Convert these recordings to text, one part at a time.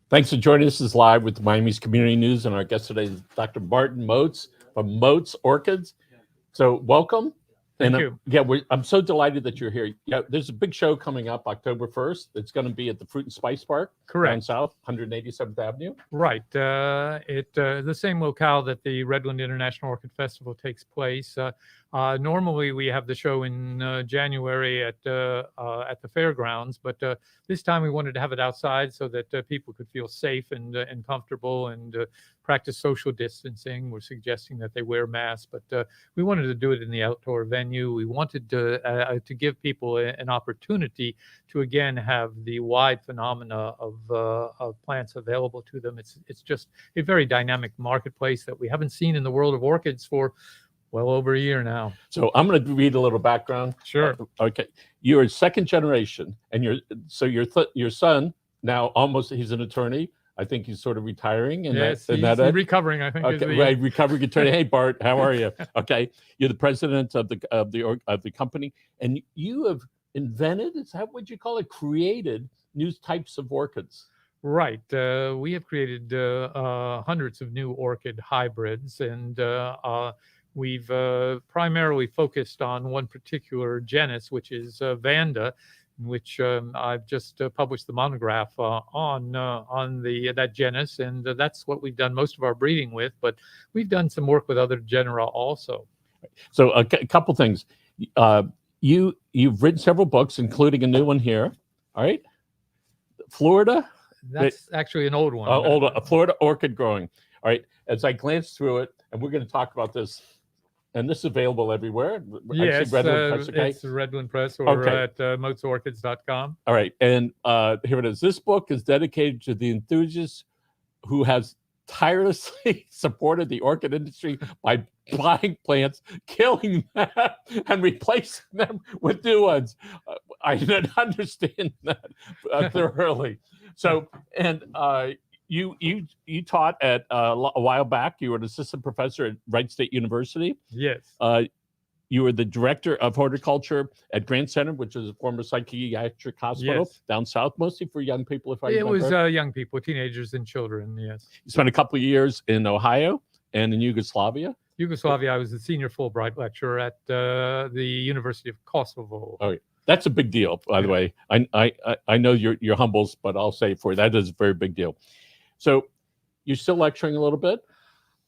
Thanks for joining us live with Miami's Community News, and our guest today is Dr. Martin Motes from Motes Orchids. So welcome. Thank you. Yeah, I'm so delighted that you're here. Yeah, there's a big show coming up October 1st. It's going to be at the Fruit and Spice Park down south, 187th Avenue. Right. The same locale that the Redland International Orchid Festival takes place. Normally, we have the show in January at the fairgrounds, but this time we wanted to have it outside so that people could feel safe and comfortable and practice social distancing. We're suggesting that they wear masks, but we wanted to do it in the outdoor venue. We wanted to give people an opportunity to again have the wide phenomena of plants available to them. It's just a very dynamic marketplace that we haven't seen in the world of orchids for well over a year now. So I'm going to read a little background. Sure. Okay. You're a second generation, and your son now he's an attorney. I think he's sort of retiring. Yes, he's recovering, I think. Okay, right, recovering attorney. Hey, Bart, how are you? Okay, you're the president of the company, and you have invented, is that what you call it? Created new types of orchids. Right. We have created hundreds of new orchid hybrids, and we've primarily focused on one particular genus, which is Vanda, which I've just published the monograph on that genus, and that's what we've done most of our breeding with. But we've done some work with other genera also. So a couple things. You've written several books, including a new one here. All right, Florida. That's actually an old one. Florida orchid growing. All right. As I glance through it, and we're going to talk about this. And this is available everywhere. Yes, Redland Press, okay? It's Redland Press or at motesorchids.com. All right, and here it is. This book is dedicated to the enthusiast who has tirelessly supported the orchid industry by buying plants, killing them, and replacing them with new ones. I didn't understand that thoroughly. So, and you taught at a while back. You were an assistant professor at Wright State University. Yes. You were the director of horticulture at Grant Center, which is a former psychiatric hospital down south, mostly for young people. It was young people, teenagers and children. Yes. You spent a couple of years in Ohio and in Yugoslavia. I was a senior Fulbright lecturer at the University of Kosovo. Oh, yeah. That's a big deal, by the way. I know you're humbles, but I'll say for that is a very big deal. So you're still lecturing a little bit?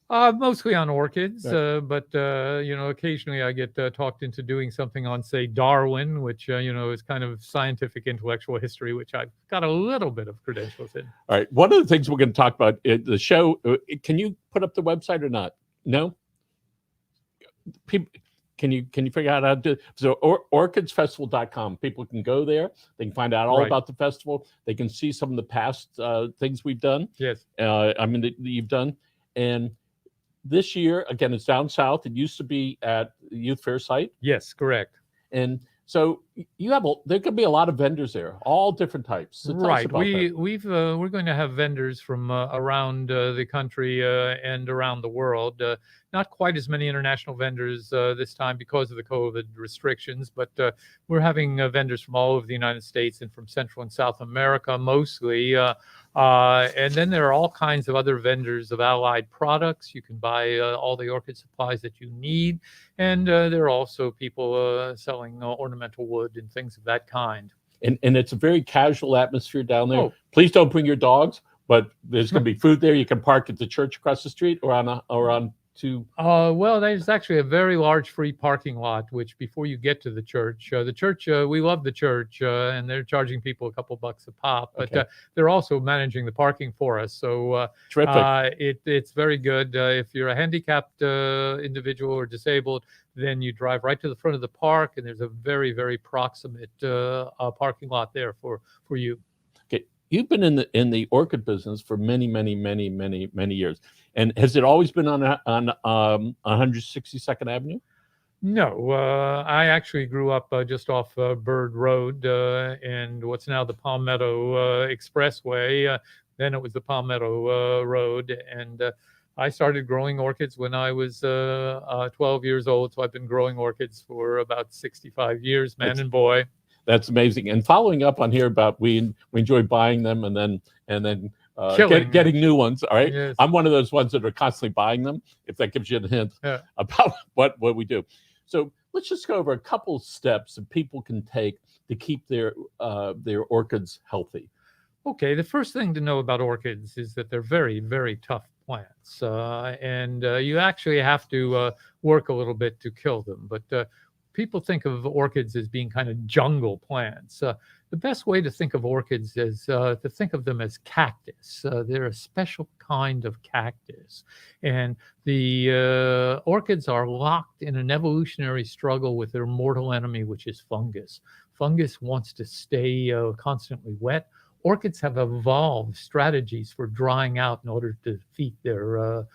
Mostly on orchids, right. But occasionally I get talked into doing something on, say, Darwin, which is kind of scientific intellectual history, which I've got a little bit of credentials in. All right. One of the things we're going to talk about is the show. Can you put up the website or not? No. People. Can you figure out how to do it? So orchidsfestival.com. People can go there. They can find out all about the festival. They can see some of the past things we've done. Yes. That you've done. And this year, again, it's down south. It used to be at the Youth Fair site. Yes, correct. And so there could be a lot of vendors there, all different types. So right. We're going to have vendors from around the country and around the world. Not quite as many international vendors this time because of the COVID restrictions, but we're having vendors from all over the United States and from Central and South America mostly. And then there are all kinds of other vendors of allied products. You can buy all the orchid supplies that you need. And there are also people selling ornamental wood and things of that kind. And it's a very casual atmosphere down there. Oh. Please don't bring your dogs, but there's going to be food there. You can park at the church across the street or on well, there's actually a very large free parking lot, which before you get to the church, we love the church, and they're charging people a couple bucks a pop, but they're also managing the parking for us. So it's very good. If you're a handicapped individual or disabled, then you drive right to the front of the park, and there's a very, very proximate parking lot there for you. Okay. You've been in the orchid business for many, many, many, many, many years. And has it always been on 162nd Avenue? No, I actually grew up just off Bird Road and what's now the Palmetto Expressway. Then it was the Palmetto Road. And I started growing orchids when I was 12 years old. So I've been growing orchids for about 65 years, man and boy. That's amazing. And following up on here about we enjoy buying them and then Killing getting new ones. All right. Yes. I'm one of those ones that are constantly buying them, if that gives you a hint Yeah. about what we do. So let's just go over a couple steps that people can take to keep their orchids healthy. Okay, the first thing to know about orchids is that they're very, very tough plants, and you actually have to work a little bit to kill them. But people think of orchids as being kind of jungle plants. The best way to think of orchids is to think of them as cactus. They're a special kind of cactus, and the orchids are locked in an evolutionary struggle with their mortal enemy, which is fungus. Fungus wants to stay constantly wet. Orchids have evolved strategies for drying out in order to defeat their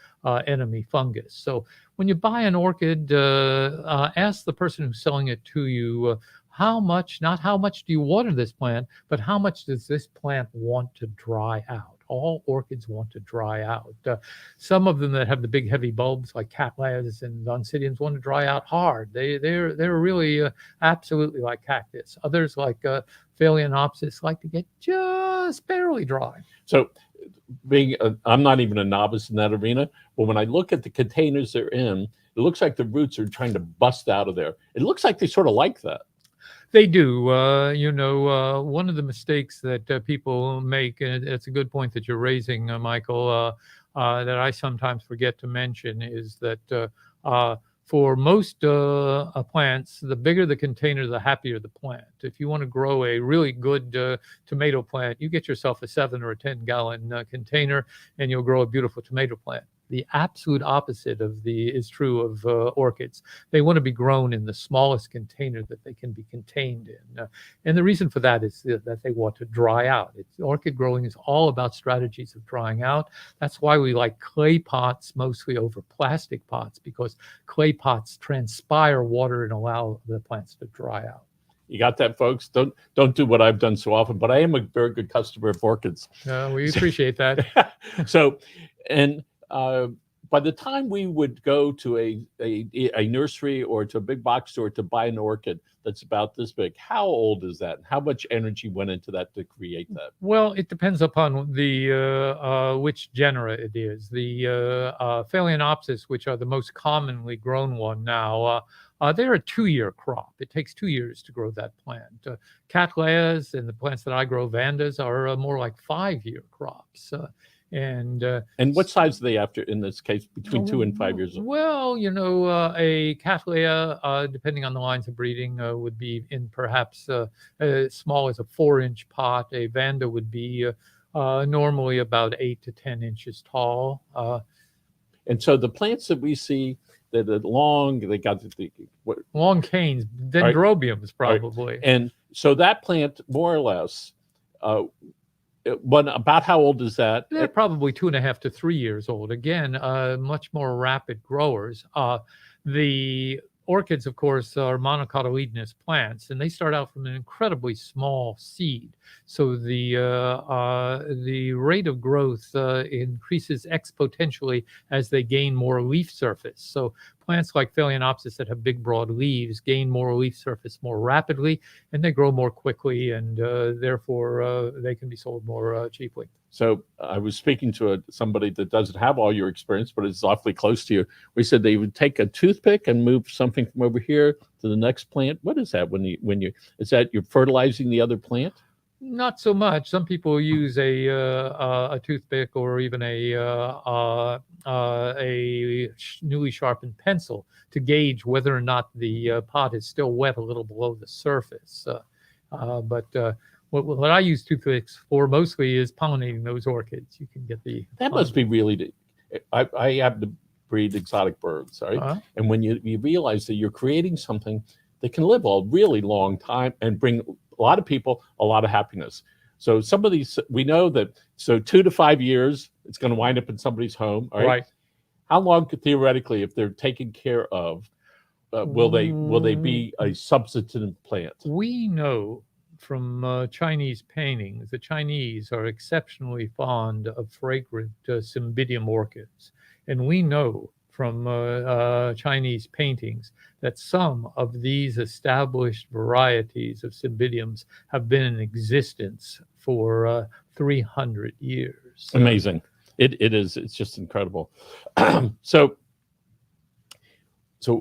enemy fungus. So when you buy an orchid, ask the person who's selling it to you, how much, not how much do you water this plant, but how much does this plant want to dry out? All orchids want to dry out. Some of them that have the big heavy bulbs like cattleyas and oncidiums want to dry out hard. They're really absolutely like cactus. Others like Phalaenopsis like to get just barely dry. So I'm not even a novice in that arena, but when I look at the containers they're in, it looks like the roots are trying to bust out of there. It looks like they sort of like that. They do. One of the mistakes that people make, and it's a good point that you're raising, Michael, that I sometimes forget to mention, is that for most plants, the bigger the container, the happier the plant. If you want to grow a really good tomato plant, you get yourself a 7 or a 10-gallon container, and you'll grow a beautiful tomato plant. The absolute opposite is true of orchids. They want to be grown in the smallest container that they can be contained in. And the reason for that is that they want to dry out. Orchid growing is all about strategies of drying out. That's why we like clay pots mostly over plastic pots, because clay pots transpire water and allow the plants to dry out. You got that, folks? Don't do what I've done so often, but I am a very good customer of orchids. We appreciate that. So, and by the time we would go to a nursery or to a big box store to buy an orchid that's about this big, how old is that? How much energy went into that to create that? Well, it depends upon the which genera it is. The Phalaenopsis, which are the most commonly grown one now, they're a 2-year crop. It takes 2 years to grow that plant. Cattleyas and the plants that I grow, Vandas, are more like 5-year crops. And what size are they after in this case, between 2 and 5 years old? Well, a Cattleya, depending on the lines of breeding, would be in perhaps as small as a 4-inch pot. A Vanda would be normally about 8 to 10 inches tall. And so the plants that we see that are long, they got long canes, dendrobiums probably. Right. And so that plant, more or less, about how old is that? They're probably 2.5 to 3 years old. Again, much more rapid growers. The orchids, of course, are monocotyledonous plants, and they start out from an incredibly small seed. So the rate of growth increases exponentially as they gain more leaf surface. So plants like Phalaenopsis that have big, broad leaves gain more leaf surface more rapidly, and they grow more quickly, and therefore they can be sold more cheaply. So I was speaking to somebody that doesn't have all your experience, but is awfully close to you. We said they would take a toothpick and move something from over here to the next plant. What is that is that you're fertilizing the other plant? Not so much. Some people use a toothpick or even a newly sharpened pencil to gauge whether or not the pot is still wet a little below the surface. What I use toothpicks for mostly is pollinating those orchids. You can get that must be really. I have to breed exotic birds, right? And when you realize that you're creating something that can live a really long time and bring a lot of people a lot of happiness. So some of these, we know that, 2 to 5 years, it's going to wind up in somebody's home. All right. How long could, theoretically, if they're taken care of, will they be a substitute plant? We know from Chinese paintings, the Chinese are exceptionally fond of fragrant Cymbidium orchids. And we know from Chinese paintings that some of these established varieties of Cymbidiums have been in existence for 300 years. years. Amazing. It is. It's just incredible. So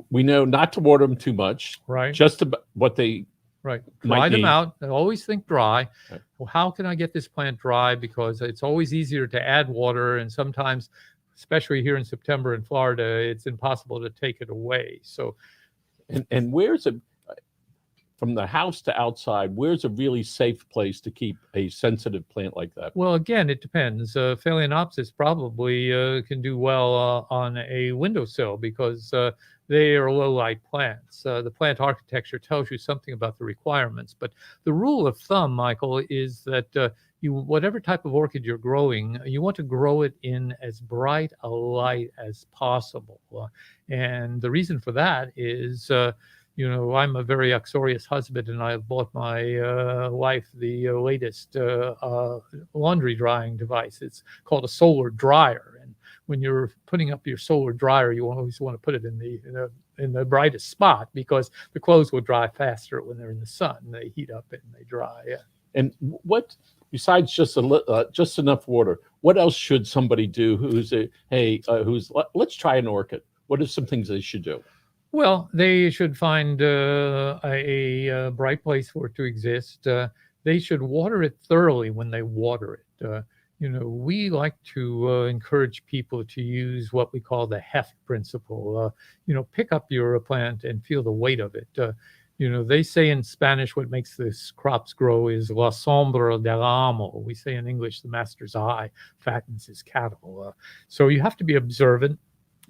we know not to water them too much. Right. Just about what they Right. might Dry them need. out. I always think dry. Right. Well, how can I get this plant dry? Because it's always easier to add water, and sometimes, especially here in September in Florida, it's impossible to take it away. So, And where's from the house to outside, where's a really safe place to keep a sensitive plant like that? well, again, it depends. Phalaenopsis probably can do well on a windowsill because they are low light plants. The plant architecture tells you something about the requirements. But the rule of thumb, Michael, is that whatever type of orchid you're growing, you want to grow it in as bright a light as possible. And the reason for that is I'm a very uxorious husband, and I bought my wife the latest laundry drying device. It's called a solar dryer. And when you're putting up your solar dryer, you always want to put it in the brightest spot because the clothes will dry faster when they're in the sun. They heat up and they dry. Yeah. And what, besides just just enough water, what else should somebody do let's try an orchid? What are some things they should do? Well, they should find a bright place for it to exist. They should water it thoroughly when they water it. We like to encourage people to use what we call the heft principle. Pick up your plant and feel the weight of it. They say in Spanish what makes this crops grow is la sombra del amo. We say in English the master's eye fattens his cattle. So you have to be observant.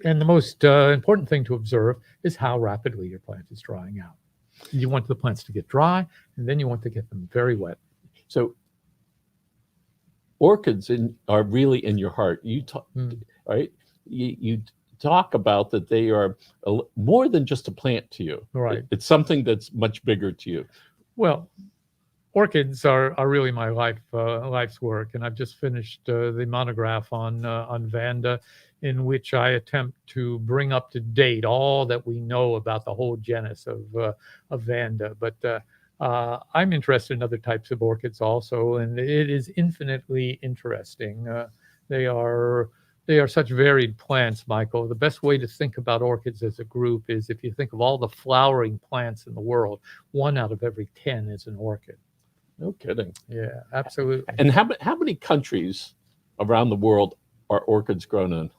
And the most important thing to observe is how rapidly your plant is drying out. You want the plants to get dry, and then you want to get them very wet. So orchids are really in your heart. You talk, right? You talk about that they are more than just a plant to you. Right. It's something that's much bigger to you. Well, orchids are really my life's work, and I've just finished the monograph on Vanda, in which I attempt to bring up to date all that we know about the whole genus of Vanda. But I'm interested in other types of orchids also, and it is infinitely interesting. They are such varied plants, Michael. The best way to think about orchids as a group is if you think of all the flowering plants in the world, 1 out of every 10 is an orchid. No kidding. Yeah, absolutely. And how many countries around the world are orchids grown in?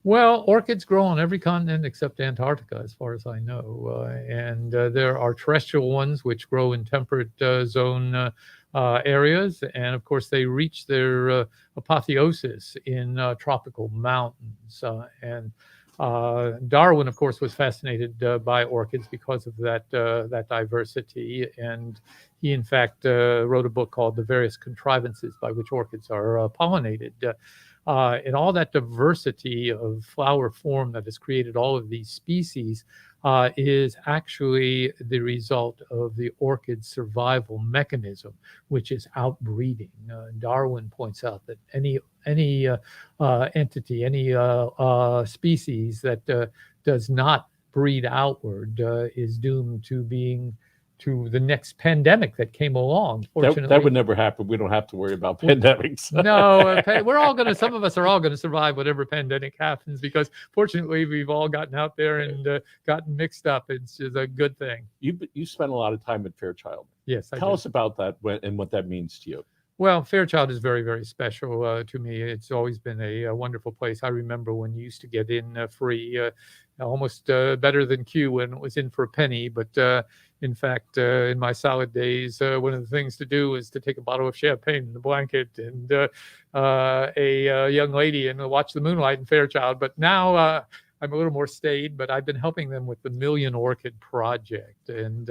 Well, orchids grow on every continent except Antarctica, as far as I know. And there are terrestrial ones which grow in temperate zone areas. And of course, they reach their apotheosis in tropical mountains. And Darwin, of course, was fascinated by orchids because of that diversity. And he, in fact, wrote a book called The Various Contrivances by Which Orchids Are Pollinated. And all that diversity of flower form that has created all of these species is actually the result of the orchid survival mechanism, which is outbreeding. Darwin points out that any entity, any species that does not breed outward is doomed to the next pandemic that came along. Fortunately, that would never happen. We don't have to worry about pandemics. No, some of us are all going to survive whatever pandemic happens because fortunately we've all gotten out there and gotten mixed up. It's just a good thing. You spent a lot of time at Fairchild. Yes, Tell us about that and what that means to you. Well, Fairchild is very, very special to me. It's always been a wonderful place. I remember when you used to get in free, almost better than Q when it was in for a penny. But in fact, in my salad days, one of the things to do is to take a bottle of champagne in the blanket and a young lady and watch the moonlight in Fairchild. But now I'm a little more staid, but I've been helping them with the Million Orchid Project. And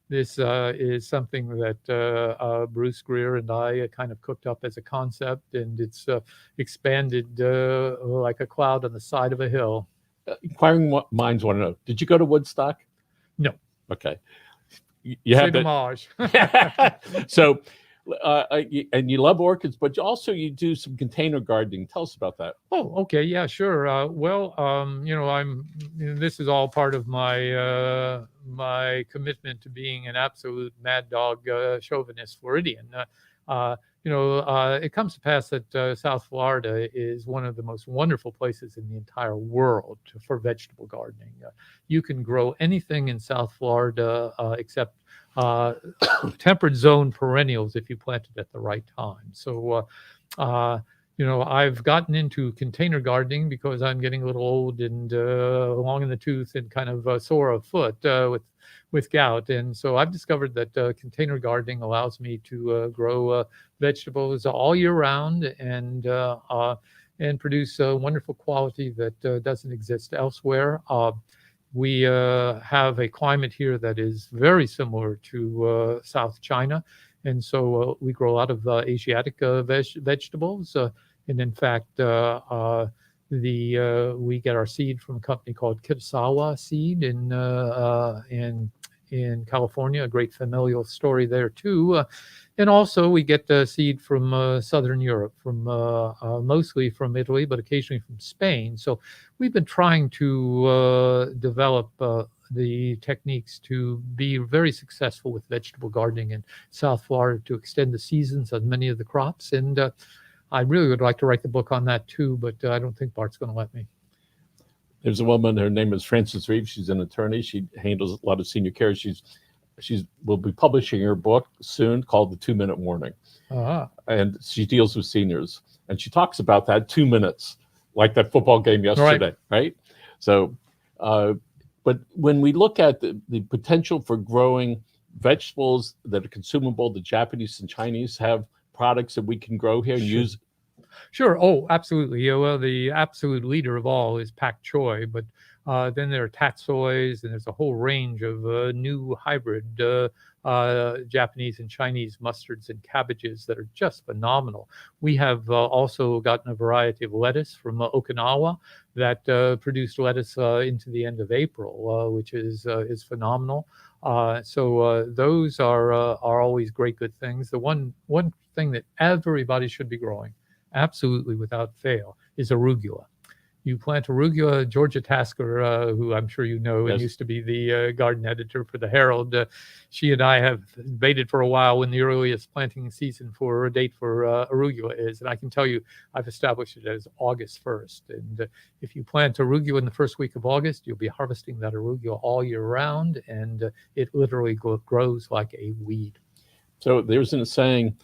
this is something that Bruce Greer and I kind of cooked up as a concept, and it's expanded like a cloud on the side of a hill. Inquiring minds want to know, did you go to Woodstock? No. Okay. You have homage. So, and you love orchids, but you do some container gardening. Tell us about that. Oh, okay. Yeah, sure. This is all part of my commitment to being an absolute mad dog chauvinist Floridian. it comes to pass that South Florida is one of the most wonderful places in the entire world for vegetable gardening. You can grow anything in South Florida except uh, temperate zone perennials if you plant it at the right time. So, I've gotten into container gardening because I'm getting a little old and long in the tooth and kind of sore of foot with gout. And so I've discovered that container gardening allows me to grow vegetables all year round and produce wonderful quality that doesn't exist elsewhere. We have a climate here that is very similar to South China. And so we grow a lot of Asiatic vegetables. And in fact, we get our seed from a company called Kitasawa Seed in California, a great familial story there too. And also we get seed from Southern Europe, from mostly from Italy, but occasionally from Spain. So we've been trying to develop the techniques to be very successful with vegetable gardening in South Florida to extend the seasons on many of the crops. And I really would like to write the book on that too, but I don't think Bart's going to let me. There's a woman, her name is Frances Reeves. She's an attorney. She handles a lot of senior care. She will be publishing her book soon called The 2-Minute Warning. Uh-huh. And she deals with seniors. And she talks about that 2 minutes, like that football game yesterday, right? So, but when we look at the potential for growing vegetables that are consumable, the Japanese and Chinese have products that we can grow here and use. Sure. Oh, absolutely. Yeah, well, the absolute leader of all is pak choi, but then there are tatsois, and there's a whole range of new hybrid Japanese and Chinese mustards and cabbages that are just phenomenal. We have also gotten a variety of lettuce from Okinawa that produced lettuce into the end of April, which is phenomenal. So those are always great, good things. The one thing that everybody should be growing, absolutely without fail, is arugula. You plant arugula. Georgia Tasker, who I'm sure you know, Yes. and used to be the garden editor for the Herald, she and I have debated for a while when the earliest planting season for a date for arugula is. And I can tell you, I've established it as August 1st. And if you plant arugula in the first week of August, you'll be harvesting that arugula all year round, and it literally grows like a weed. So there's a saying,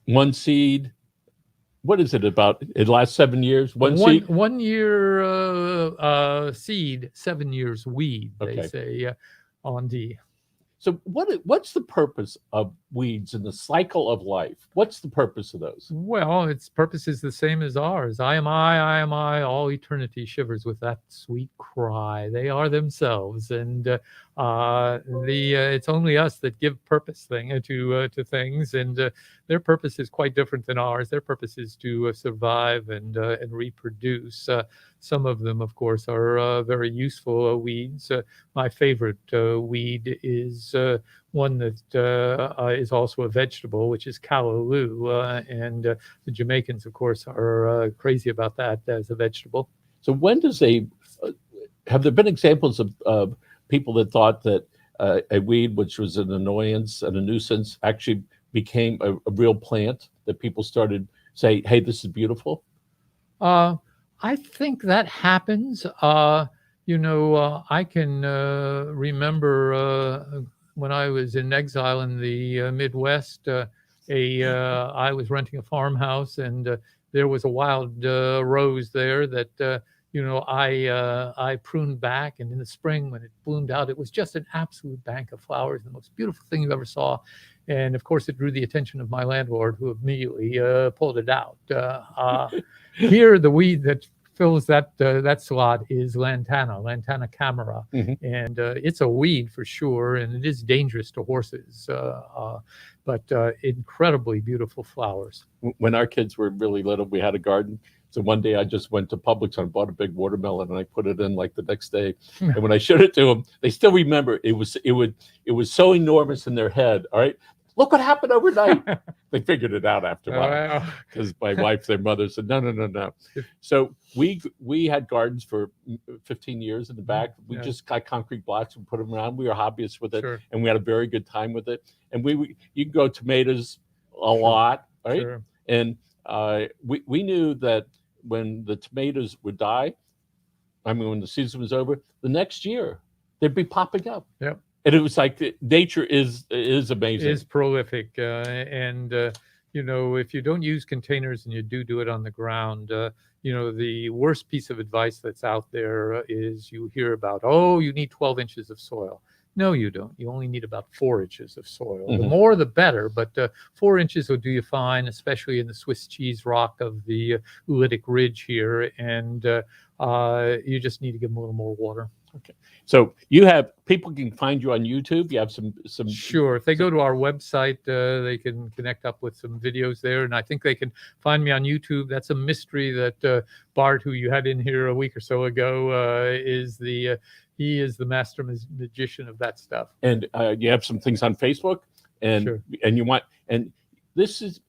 one seed. What is it about? It lasts 7 years. One seed. 1 year seed, 7 years weed. They Okay. say on D. So what's the purpose of weeds in the cycle of life? What's the purpose of those? Well, its purpose is the same as ours. I am I, all eternity shivers with that sweet cry. They are themselves, and it's only us that give purpose to things, and their purpose is quite different than ours. Their purpose is to survive and reproduce. Some of them, of course, are very useful weeds. My favorite weed is one that is also a vegetable, which is callaloo, and the Jamaicans, of course, are crazy about that as a vegetable. So when does have there been examples of people that thought that a weed, which was an annoyance and a nuisance, actually became a real plant that people started say, hey, this is beautiful? I think that happens. I can remember when I was in exile in the Midwest, I was renting a farmhouse, and there was a wild rose there that I pruned back, and in the spring when it bloomed out, it was just an absolute bank of flowers, the most beautiful thing you ever saw. And of course, it drew the attention of my landlord, who immediately pulled it out. Here, the weed that fills that slot is Lantana camera, and it's a weed for sure, and it is dangerous to horses, but incredibly beautiful flowers. When our kids were really little, we had a garden. So one day I just went to Publix and bought a big watermelon, and I put it in like the next day. And when I showed it to them, they still remember it was so enormous in their head. All right, Look what happened overnight. They figured it out after a while Well, because my wife, their mother said, no. So we had gardens for 15 years in the back. We Yeah. just got concrete blocks and put them around. We were hobbyists with it, Sure. and we had a very good time with it. And you can grow tomatoes a Sure. lot, right? Sure. And we knew that when the tomatoes would die, I mean, when the season was over, the next year they'd be popping up. Yep. And it was like nature is amazing. Is prolific, and you know, if you don't use containers and you do it on the ground, you know, the worst piece of advice that's out there is you hear about, oh, you need 12 inches of soil. No, you don't. You only need about 4 inches of soil. The more, the better, but 4 inches will do you fine, especially in the Swiss cheese rock of the Ulitic Ridge here, and you just need to give them a little more water. Okay. So you have people can find you on YouTube. You have some. Sure. If they go to our website, they can connect up with some videos there, and I think they can find me on YouTube. That's a mystery that Bart, who you had in here a week or so ago, he is the master magician of that stuff. And you have some things on Facebook, and Sure. and this is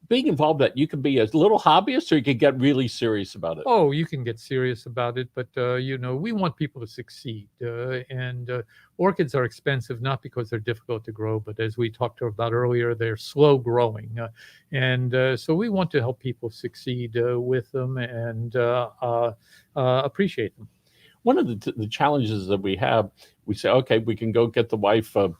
being involved that you can be a little hobbyist or you can get really serious about it. Oh, you can get serious about it, but you know, we want people to succeed. And orchids are expensive, not because they're difficult to grow, but as we talked about earlier, they're slow growing. So we want to help people succeed with them and appreciate them. One of the challenges that we have, we say, okay, we can go get the wife, a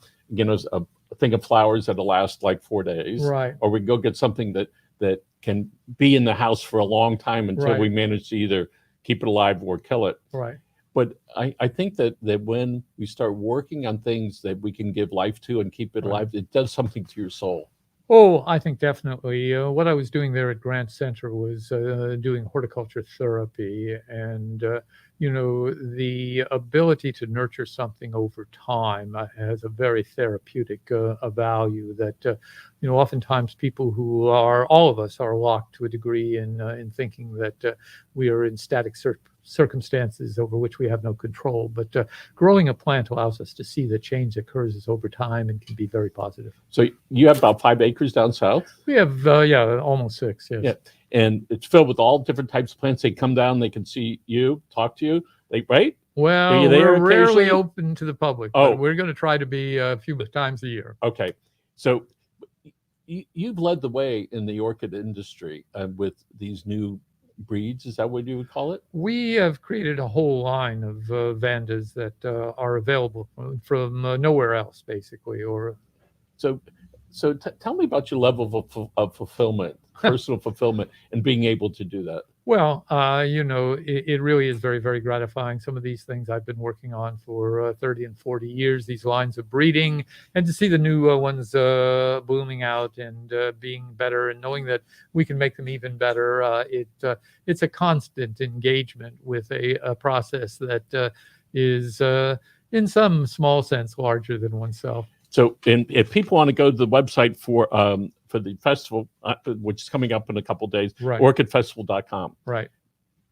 thing of flowers that'll last like 4 days, Right. or we can go get something that can be in the house for a long time until Right. we manage to either keep it alive or kill it. Right. But I think that when we start working on things that we can give life to and keep it Right. alive, it does something to your soul. Oh, I think definitely. What I was doing there at Grant Center was doing horticulture therapy, and you know, the ability to nurture something over time has a very therapeutic value. That you know, oftentimes people all of us are locked to a degree in thinking that we are in static circumstances over which we have no control. But growing a plant allows us to see the change that occurs over time and can be very positive. So you have about 5 acres down south? We have, almost 6, yes. Yeah. And it's filled with all different types of plants. They come down, they can see you, talk to you, right? Well, you there we're rarely occasionally? open to the public. Oh. But we're going to try to be a few times a year. Okay. So you've led the way in the orchid industry with these new breeds. Is that what you would call it? We have created a whole line of Vandas that are available from nowhere else, basically. So tell me about your level of fulfillment, personal fulfillment, and being able to do that. Well, you know, it really is very, very gratifying. Some of these things I've been working on for 30 and 40 years, these lines of breeding, and to see the new ones blooming out and being better, and knowing that we can make them even better. It's a constant engagement with a process that is, in some small sense, larger than oneself. So, if people want to go to the website for the festival, which is coming up in a couple of days, Right. orchidfestival.com. Right.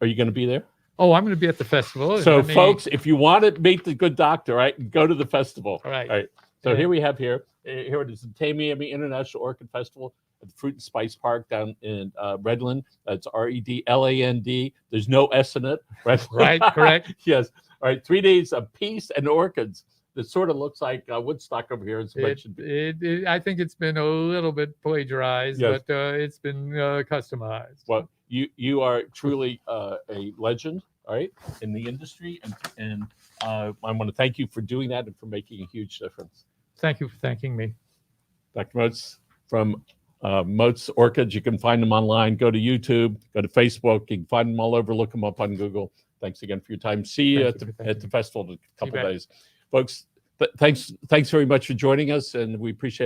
Are you going to be there? Oh, I'm going to be at the festival. So, folks, if you want to meet the good doctor, right, go to the festival. All right. All right. So Yeah. here it is, the Tamiami International Orchid Festival at the Fruit and Spice Park down in Redland. That's Redland. There's no S in it. Right. Right. Correct. Yes. All right. 3 days of peace and orchids. It sort of looks like Woodstock over here. I think it's been a little bit plagiarized, Yes. but it's been customized. Well, you are truly a legend, all right, in the industry, and I want to thank you for doing that and for making a huge difference. Thank you for thanking me. Dr. Motes from Motes Orchids. You can find them online. Go to YouTube. Go to Facebook. You can find them all over. Look them up on Google. Thanks again for your time. See you at the festival in a couple of days. Folks, thanks very much for joining us, and we appreciate